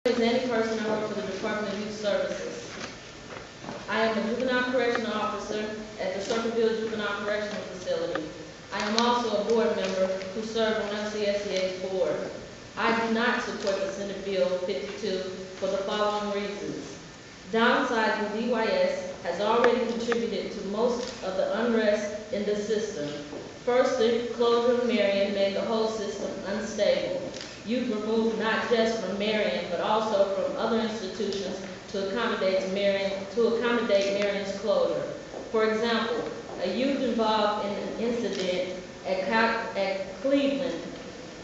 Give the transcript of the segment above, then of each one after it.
Is any person I work for the Department of Youth Services. I am a juvenile correctional officer at the Circleville Juvenile Correctional Facility. I am also a board member who serves on LCSCA's board. I do not support the Senate Bill 52 for the following reasons. Downsizing DYS has already contributed to most of the unrest in the system. First, the closure of Marion made the whole system unstable. Youth were moved not just from Marion, but also from other institutions to accommodate Marion's closure. For example, a youth involved in an incident at Cleveland,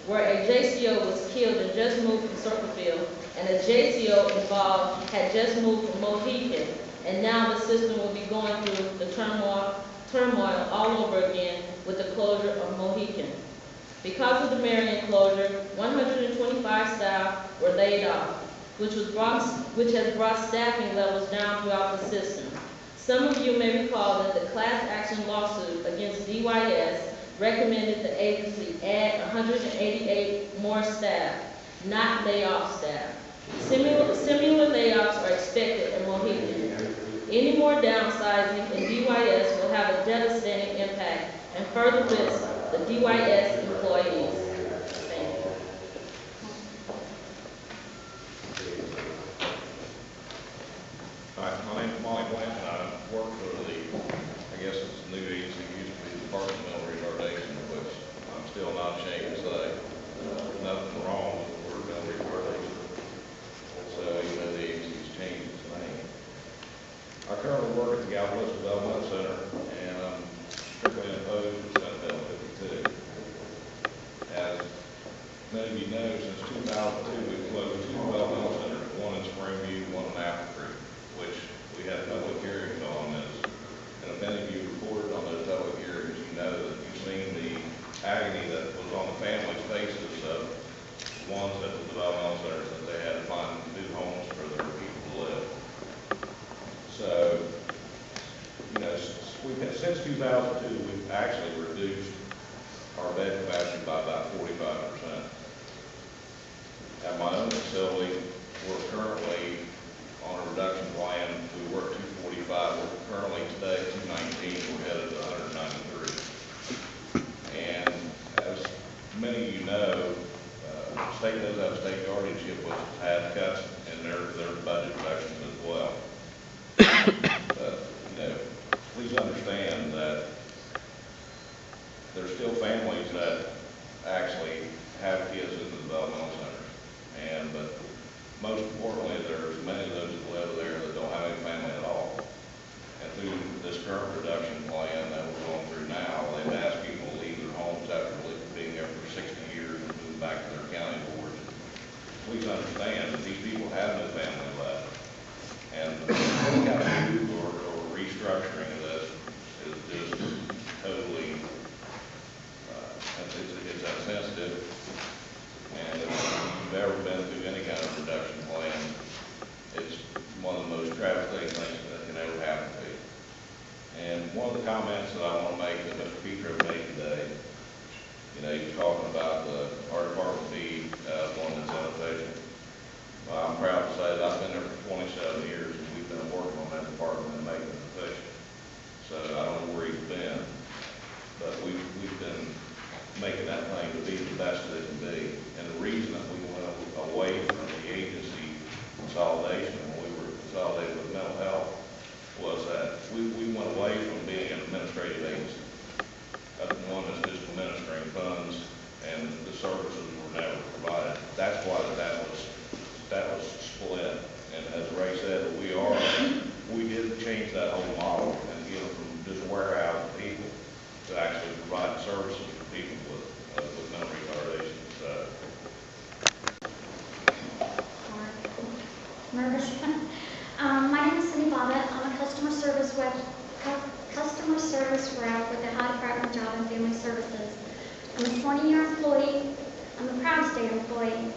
where a JCO was killed and just moved from Circleville, and a JCO involved had just moved from Mohican, and now the system will be going through the turmoil all over again with the closure of Mohican. Because of the Marion closure, 125 staff were laid off, which has brought staffing levels down throughout the system. Some of you may recall that the class action lawsuit against DYS recommended the agency add 188 more staff, not lay off staff. Similar layoffs are expected in Mohican. Any more downsizing in DYS will have a devastating impact and further risk the DYS employees. Thank you. Hi, my name is Molly Blanch, and I work for I guess it's the new agency, used to be the Department of Mental Retardation, which I'm still not ashamed to say. There's nothing wrong with the word mental retardation. So even though the agency's changed its name. I currently work at the Galveston Development Center, and I'm strictly opposed to Senate Bill 52. As many of you know, since 2002, we've closed two developmental centers, one in Springview, one in Apple Creek, which we had public hearings on this. And if any of you reported on those public hearings, you know that you've seen the agony that was on the families' faces of ones at the developmental centers that they had to find new homes for their people to live. So, you know, since 2002, we've actually reduced our bed capacity by about 45%. At my own facility, we're currently on a reduction plan. We were at 245. We're currently today at 219. We're headed to 193. And as many of you know, the state does have a state guardianship, which has cuts in their budget reductions as well. But, you know, please understand that there's still families that actually have kids in the developmental centers. But most importantly, there's many of those that live there that don't have any family at all. And through this current reduction plan that we're going through now, they've asked people to leave their homes after being there for 60 years and move back to their county boards. Please understand that these people have no family left. And any kind of move or restructuring of this is just totally, it's that sensitive. And if you've ever been through any kind of reduction plan, it's one of the most devastating things that can ever happen to you. And one of the comments that I want to make that Mr. Petro made today, you know, he was talking about our department being one that's inefficient. Well, I'm proud to say that I've been there for 27 years, and we've been working on that department and making it efficient. So I don't know where he's been, but we've been making that thing to be the best that it can be. And the reason that we went away from the agency consolidation when we were consolidated with mental health was that we went away from being an administrative agency. That's one that's just administering funds, and the services were never provided. That's why that was split. And as Ray said, we did change that whole model and get them from just warehouse people to actually provide services for people with mental retardation. So. My name is Cindy Bobbitt. I'm a customer service rep with the Ohio Department of Job and Family Services. I'm a 20-year employee. I'm a proud state employee.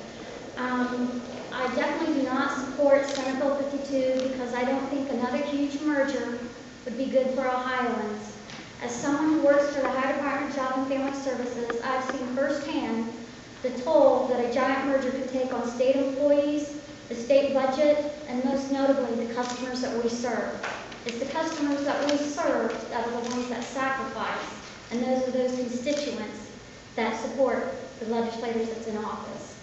I definitely do not support Senate Bill 52 because I don't think another huge merger would be good for Ohioans. As someone who works for the Ohio Department of Job and Family Services, I've seen firsthand the toll that a giant merger could take on state employees, the state budget, and most notably, the customers that we serve. It's the customers that we serve that are the ones that sacrifice, and those are those constituents that support the legislators that's in office.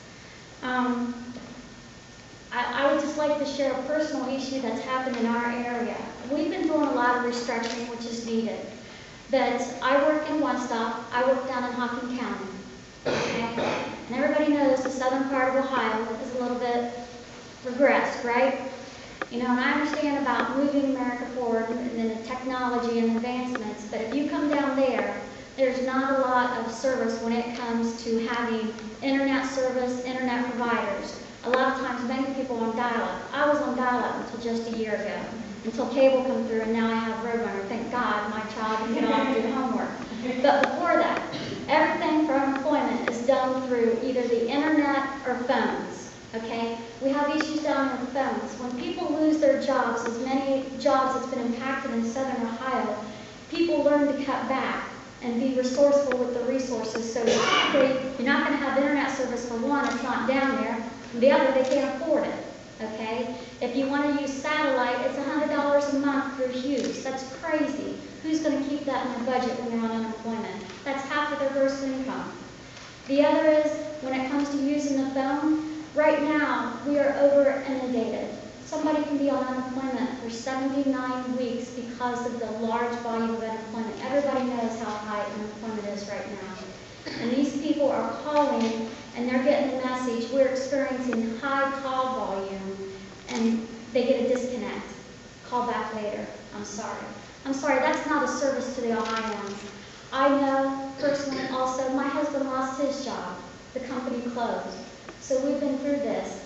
I would just like to share a personal issue that's happened in our area. We've been doing a lot of restructuring, which is needed. But I work in one stop, I work down in Hocking County. Okay? And everybody knows the southern part of Ohio is a little bit regressed, right? You know, and I understand about moving America forward and the technology and advancements, but if you come down there, there's not a lot of service when it comes to having internet service, internet providers. A lot of times, many people on dial-up. I was on dial-up until just a year ago, until cable come through, and now I have Roadrunner. Thank God my child can get on and do homework. But before that, everything for unemployment is done through either the internet or phones, okay? We have issues down with phones. When people lose their jobs, as many jobs that's been impacted in southern Ohio, people learn to cut back and be resourceful with the resources. So typically, you're not going to have internet service for one, it's not down there. And the other, they can't afford it, okay? If you want to use satellite, it's $100 a month for Hughes. That's crazy. Who's going to keep that in their budget when they're on unemployment? That's half of their gross income. The other is, when it comes to using the phone, right now, we are over inundated. Somebody can be on unemployment for 79 weeks because of the large volume of unemployment. Everybody knows how high unemployment is right now. And these people are calling, and they're getting the message, we're experiencing high call volume, and they get a disconnect. Call back later. I'm sorry. I'm sorry, that's not a service to the Ohioans. I know personally also, my husband lost his job. The company closed. So we've been through this.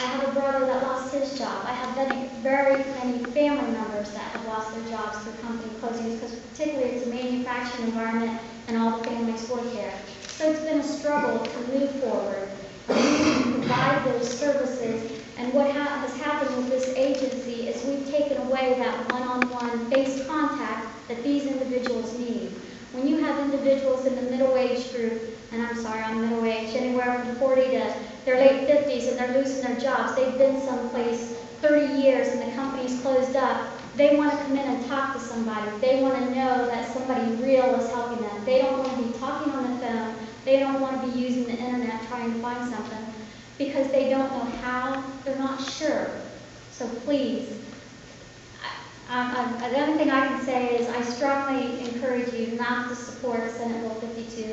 I have a brother that lost his job. I have very many family members that have lost their jobs through company closings, because particularly it's a manufacturing environment and all the families work there. So it's been a struggle to move forward, to provide those services. And what has happened with this agency is we've taken away that one-on-one face contact that these individuals need. When you have individuals in the middle age group, and I'm sorry, I'm middle age, anywhere from 40 to their late 50s, and they're losing their jobs, they've been someplace 30 years and the company's closed up, they want to come in and talk to somebody. They want to know that somebody real is helping them. They don't want to be talking on the phone. They don't want to be using the internet trying to find something because they don't know how, they're not sure. So please, the only thing I can say is I strongly encourage you not to support Senate Bill 52.